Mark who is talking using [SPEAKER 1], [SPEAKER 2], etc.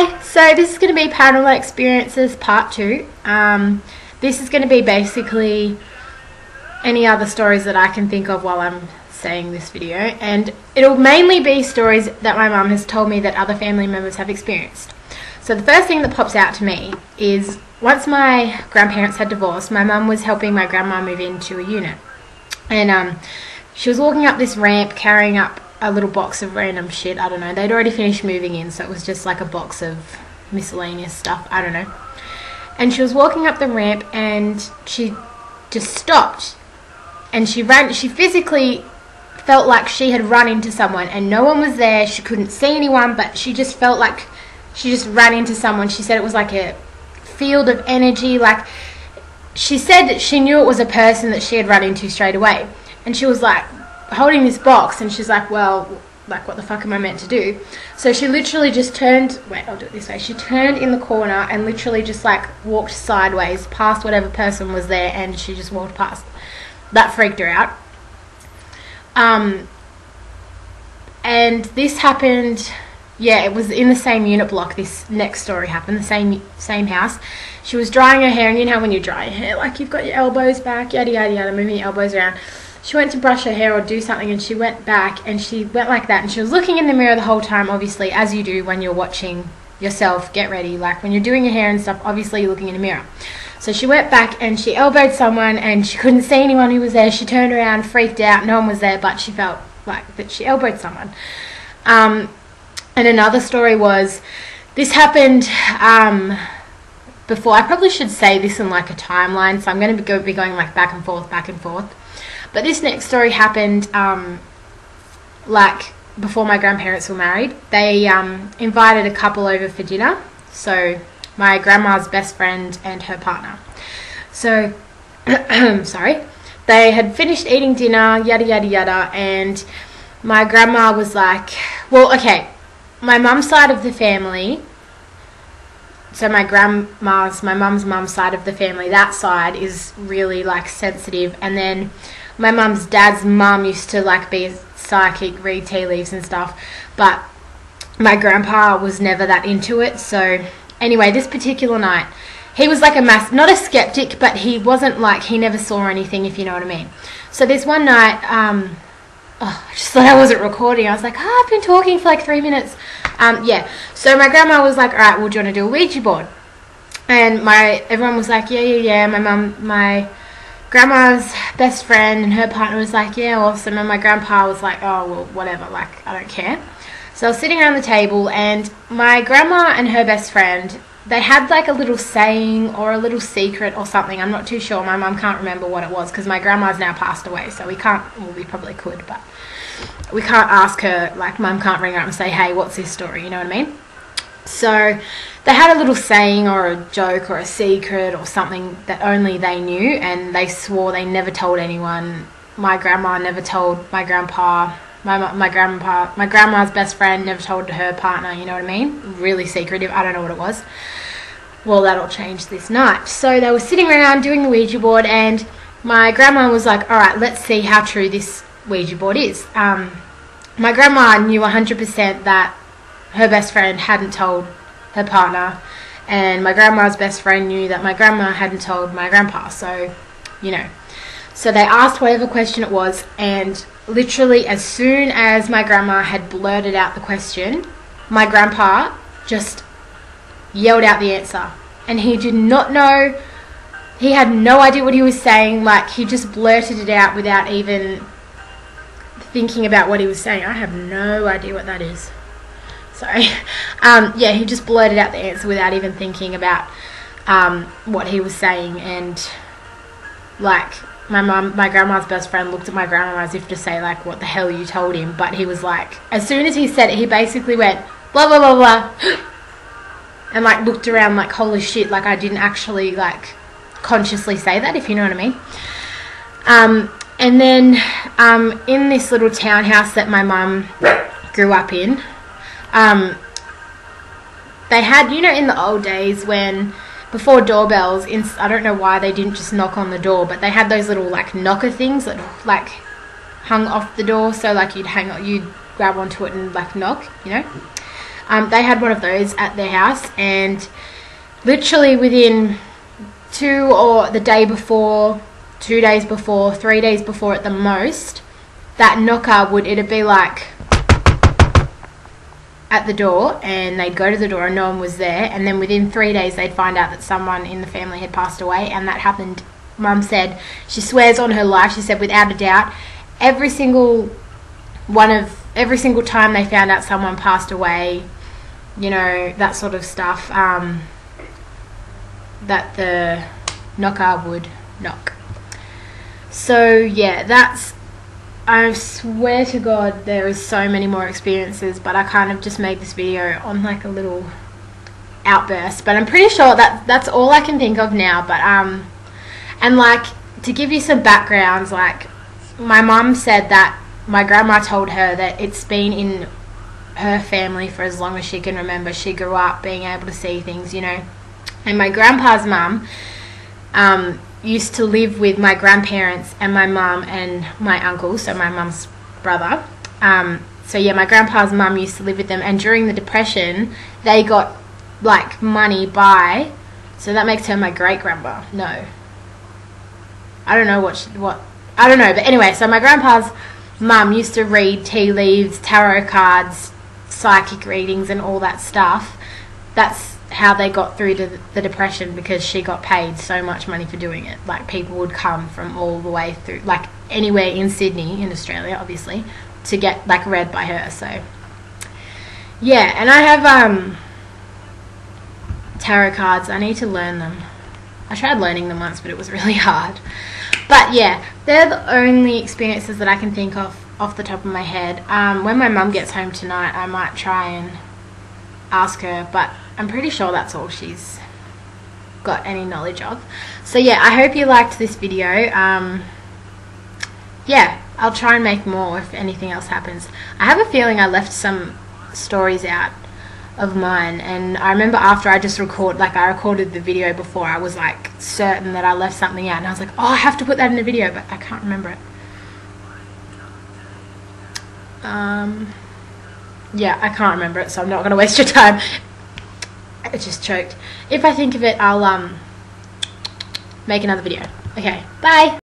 [SPEAKER 1] Hi, so this is going to be Paranormal Experiences Part 2. This is going to be basically any other stories that I can think of while I'm saying this video, and it'll mainly be stories that my mum has told me that other family members have experienced. So the first thing that pops out to me is once my grandparents had divorced, my mum was helping my grandma move into a unit, and she was walking up this ramp carrying up a little box of random shit. I don't know, they'd already finished moving in, so it was just like a box of miscellaneous stuff, I don't know. And she was walking up the ramp and she just stopped, and she physically felt like she had run into someone, and no one was there. She couldn't see anyone, but she just felt like she just ran into someone. She said it was like a field of energy, like she said that she knew it was a person that she had run into straight away. And she was like holding this box, and she's like, well, like, what the fuck am I meant to do? So she literally just turned, wait, I'll do it this way. She turned in the corner and literally just like walked sideways past whatever person was there, and she just walked past. That freaked her out. And this happened, yeah, it was in the same unit block. This next story happened, the same house. She was drying her hair, and you know when you dry your hair, like you've got your elbows back, yada yada yada, moving your elbows around. She went to brush her hair or do something, and she went back, and she went like that, and she was looking in the mirror the whole time, obviously, as you do when you're watching yourself get ready. Like when you're doing your hair and stuff, obviously you're looking in a mirror. So she went back and she elbowed someone, and she couldn't see anyone who was there. She turned around, freaked out, no one was there, but she felt like that she elbowed someone. And another story was, this happened before. I probably should say this in like a timeline, so I'm going to be going like back and forth. But this next story happened like before my grandparents were married. They invited a couple over for dinner, so my grandma's best friend and her partner. So sorry, they had finished eating dinner, yada yada yada, and my grandma was like, well, okay, my mum's side of the family, so my mum's mum's side of the family, that side is really like sensitive, and then my mum's dad's mum used to like be a psychic, read tea leaves and stuff, but my grandpa was never that into it. So anyway, this particular night, he was like not a skeptic, but he wasn't like, he never saw anything, if you know what I mean. So this one night, I just thought I wasn't recording. I was like, I've been talking for like 3 minutes. Yeah, so my grandma was like, all right, well, do you want to do a Ouija board? And everyone was like, yeah. My grandma's best friend and her partner was like, yeah, awesome. And my grandpa was like, oh, well, whatever, like, I don't care. So I was sitting around the table, and my grandma and her best friend, they had like a little saying or a little secret or something. I'm not too sure. My mum can't remember what it was because my grandma's now passed away, so we probably could, but we can't ask her, like mum can't ring her up and say, hey, what's this story, you know what I mean? So they had a little saying or a joke or a secret or something that only they knew, and they swore they never told anyone. My grandma never told my grandpa. My grandma's best friend never told her partner, you know what I mean? Really secretive. I don't know what it was. Well, that all changed this night. So they were sitting around doing the Ouija board, and my grandma was like, all right, let's see how true this Ouija board is. My grandma knew 100% that her best friend hadn't told her partner, and my grandma's best friend knew that my grandma hadn't told my grandpa, so, you know. So they asked whatever question it was, and literally as soon as my grandma had blurted out the question, my grandpa just yelled out the answer, and he did not know, he had no idea what he was saying. Like, he just blurted it out without even thinking about what he was saying. I have no idea what that is. Sorry. Yeah, he just blurted out the answer without even thinking about what he was saying. And like, my grandma's best friend looked at my grandma as if to say, like, what the hell you told him? But he was like, as soon as he said it, he basically went blah blah blah blah, and like looked around like, holy shit, like I didn't actually like consciously say that, if you know what I mean. And then in this little townhouse that my mum grew up in, they had, you know, in the old days when, before doorbells, I don't know why they didn't just knock on the door, but they had those little like knocker things that like hung off the door, so like you'd grab onto it and like knock, you know. They had one of those at their house, and literally within the day before, 2 days before, 3 days before at the most, that knocker it'd be like at the door, and they'd go to the door and no one was there, and then within 3 days they'd find out that someone in the family had passed away. And that happened, Mum said, she swears on her life, she said without a doubt, every single time they found out someone passed away, you know, that sort of stuff, that the knocker would knock. So yeah, I swear to God there is so many more experiences, but I kind of just made this video on like a little outburst, but I'm pretty sure that's all I can think of now. But and like, to give you some backgrounds, like my mum said that my grandma told her that it's been in her family for as long as she can remember. She grew up being able to see things, you know. And my grandpa's mum used to live with my grandparents and my mum and my uncle, so my mum's brother. So yeah, my grandpa's mum used to live with them, and during the Depression they got like money by, so that makes her my great grandma. No, I don't know what I don't know, but anyway, so my grandpa's mum used to read tea leaves, tarot cards, psychic readings and all that stuff. That's how they got through to the Depression, because she got paid so much money for doing it. Like, people would come from all the way through, like anywhere in Sydney, in Australia obviously, to get like read by her. So yeah, and I have tarot cards. I need to learn them. I tried learning them once, but it was really hard. But yeah, they're the only experiences that I can think of off the top of my head. When my mum gets home tonight, I might try and ask her, but I'm pretty sure that's all she's got any knowledge of. So yeah, I hope you liked this video. Yeah, I'll try and make more if anything else happens. I have a feeling I left some stories out of mine, and I remember after I recorded the video before, I was like certain that I left something out, and I was like, oh, I have to put that in the video, but I can't remember it. Yeah, I can't remember it, so I'm not going to waste your time. I just choked. If I think of it, I'll make another video. Okay, bye.